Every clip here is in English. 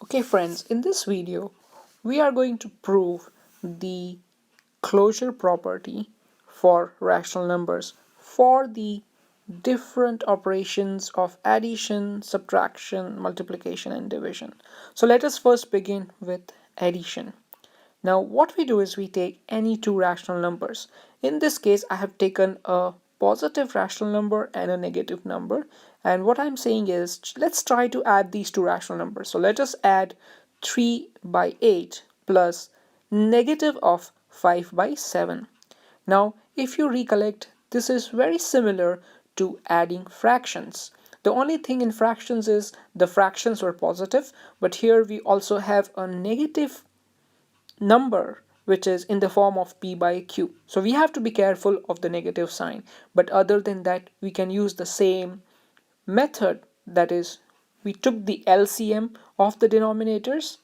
Okay friends, in this video we are going to prove the closure property for rational numbers for the different operations of addition, subtraction, multiplication and division. So let us first begin with addition. Now what we do is we take any two rational numbers. In this case I have taken a positive rational number and a negative number, and what I'm saying is let's try to add these two rational numbers. So let us add 3 by 8 plus negative of 5 by 7. Now if you recollect, this is very similar to adding fractions. The only thing in fractions is the fractions were positive, but here we also have a negative number which is in the form of p by q. So we have to be careful of the negative sign. But other than that, we can use the same method. That is, we took the LCM of the denominators.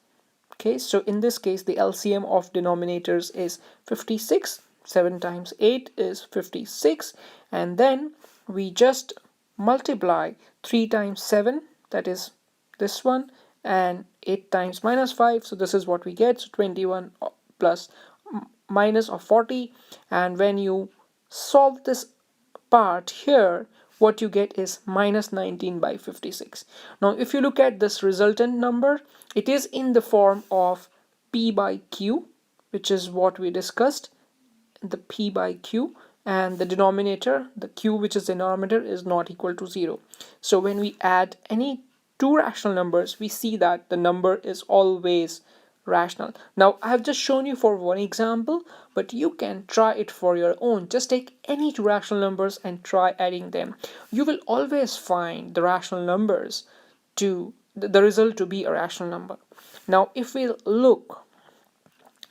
Okay, so in this case, the LCM of denominators is 56. 7 times 8 is 56. And then we just multiply 3 times 7, that is this one, and 8 times minus 5, so this is what we get. So 21 plus minus of 40, and when you solve this part here, what you get is minus 19 by 56. Now if you look at this resultant number, it is in the form of p by q, which is what we discussed, the p by q, and the denominator, the q which is the denominator, is not equal to 0. So when we add any two rational numbers, we see that the number is always rational. Now I have just shown you for one example, but you can try it for your own. Just take any two rational numbers and try adding them. You will always find the rational numbers to the result to be a rational number. Now if we look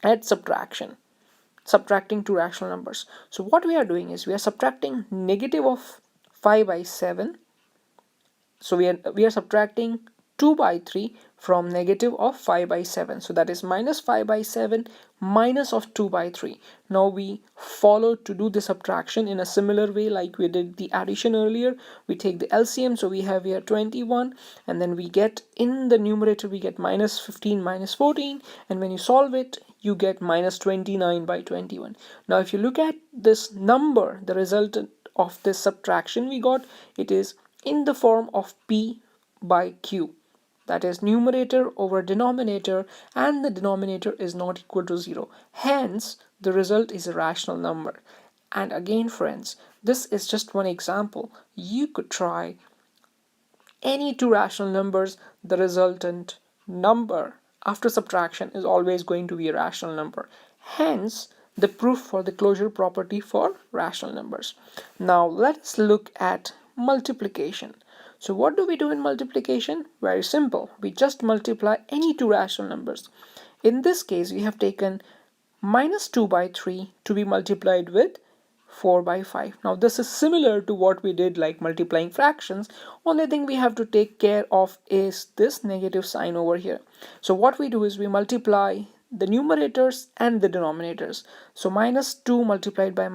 at subtracting two rational numbers, so what we are doing is we are subtracting negative of 5 by 7. So we are subtracting 2 by 3 from negative of 5 by 7. So that is minus 5 by 7 minus of 2 by 3. Now we follow to do the subtraction in a similar way like we did the addition earlier. We take the LCM, so we have here 21, and then we get in the numerator we get minus 15 minus 14, and when you solve it you get minus 29 by 21. Now if you look at this number, the result of this subtraction we got, it is in the form of p by q, that is numerator over denominator, and the denominator is not equal to 0. Hence the result is a rational number. And again friends, this is just one example. You could try any two rational numbers, the resultant number after subtraction is always going to be a rational number. Hence the proof for the closure property for rational numbers. Now let's look at multiplication. So what do we do in multiplication? Very simple. We just multiply any two rational numbers. In this case, we have taken minus 2 by 3 to be multiplied with 4 by 5. Now this is similar to what we did like multiplying fractions. Only thing we have to take care of is this negative sign over here. So what we do is we multiply the numerators and the denominators. So minus 2 multiplied by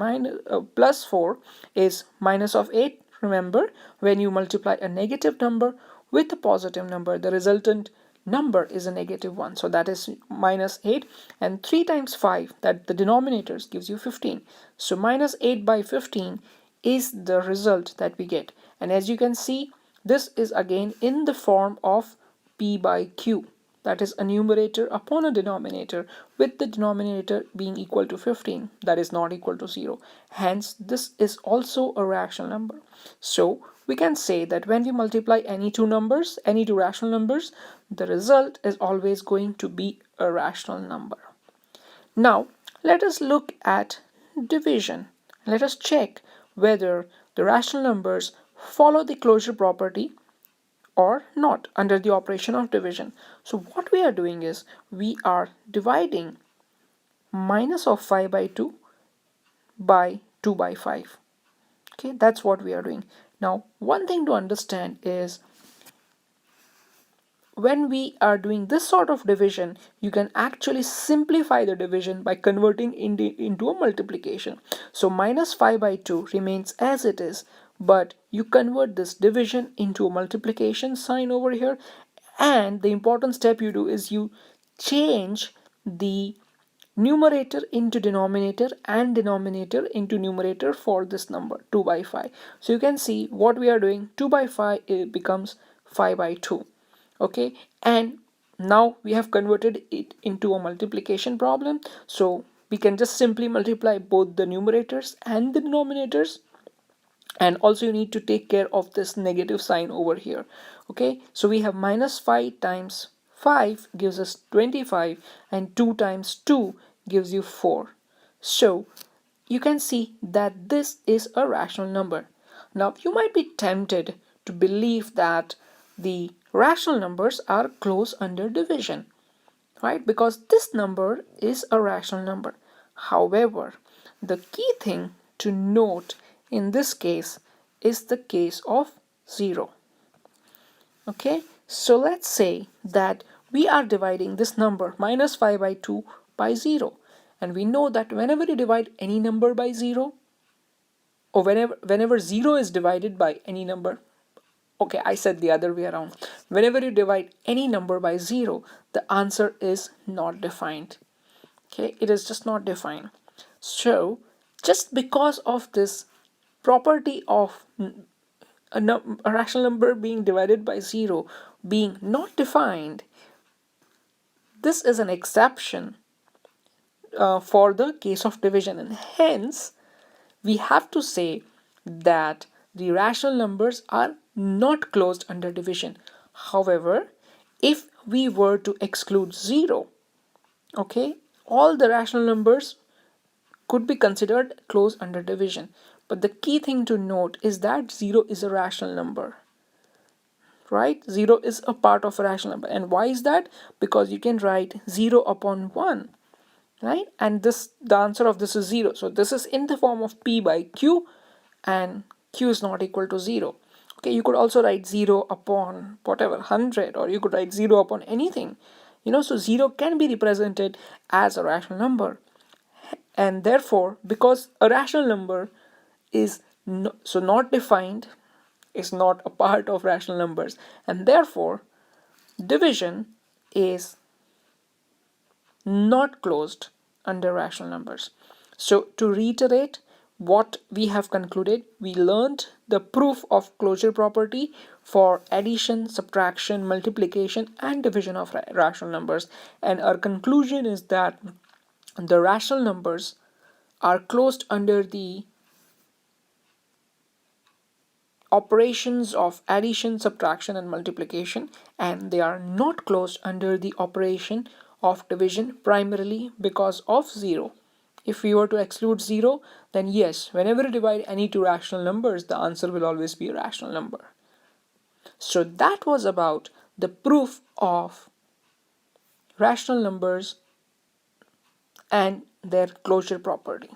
plus 4 is minus of 8. Remember, when you multiply a negative number with a positive number, the resultant number is a negative one. So that is minus 8, and 3 times 5, that the denominators, gives you 15. So minus 8 by 15 is the result that we get. And as you can see, this is again in the form of p by q. That is a numerator upon a denominator, with the denominator being equal to 15, that is not equal to 0. Hence this is also a rational number. So we can say that when we multiply any two rational numbers, the result is always going to be a rational number. Now let us look at division. Let us check whether the rational numbers follow the closure property or not under the operation of division. So what we are doing is we are dividing minus of 5 by 2 by 2 by 5. Okay, that's what we are doing. Now one thing to understand is when we are doing this sort of division, you can actually simplify the division by converting into a multiplication. So minus 5 by 2 remains as it is, but you convert this division into a multiplication sign over here, And the important step you do is you change the numerator into denominator and denominator into numerator for this number 2 by 5. So you can see what we are doing. 2 by 5 it becomes 5 by 2. Okay, and now we have converted it into a multiplication problem, so we can just simply multiply both the numerators and the denominators. And also you need to take care of this negative sign over here. Okay, so we have minus 5 times 5 gives us 25, and 2 times 2 gives you 4. So you can see that this is a rational number. Now you might be tempted to believe that the rational numbers are close under division, right? Because this number is a rational number. However, the key thing to note in this case is the case of 0. Okay, so let's say that we are dividing this number minus 5 by 2 by 0, and we know that whenever you divide any number by 0, or whenever 0 is divided by any number, okay, I said the other way around. Whenever you divide any number by 0, the answer is not defined. Okay, it is just not defined. So just because of this property of a rational number being divided by 0 being not defined, this is an exception for the case of division, and hence we have to say that the rational numbers are not closed under division. However, if we were to exclude 0, okay, all the rational numbers could be considered closed under division. But the key thing to note is that 0 is a rational number, right? 0 is a part of a rational number. And why is that? Because you can write 0 upon 1, right? And this, the answer of this is 0. So this is in the form of p by q, and q is not equal to 0. Okay, you could also write 0 upon whatever, 100, or you could write 0 upon anything. So 0 can be represented as a rational number. And therefore, because a rational number is not defined, is not a part of rational numbers, and therefore division is not closed under rational numbers. So to reiterate what we have concluded, we learned the proof of closure property for addition, subtraction, multiplication, and division of rational numbers, and our conclusion is that the rational numbers are closed under the operations of addition, subtraction, and multiplication, and they are not closed under the operation of division, primarily because of 0. If we were to exclude 0, then yes, whenever you divide any two rational numbers, the answer will always be a rational number. So that was about the proof of rational numbers and their closure property.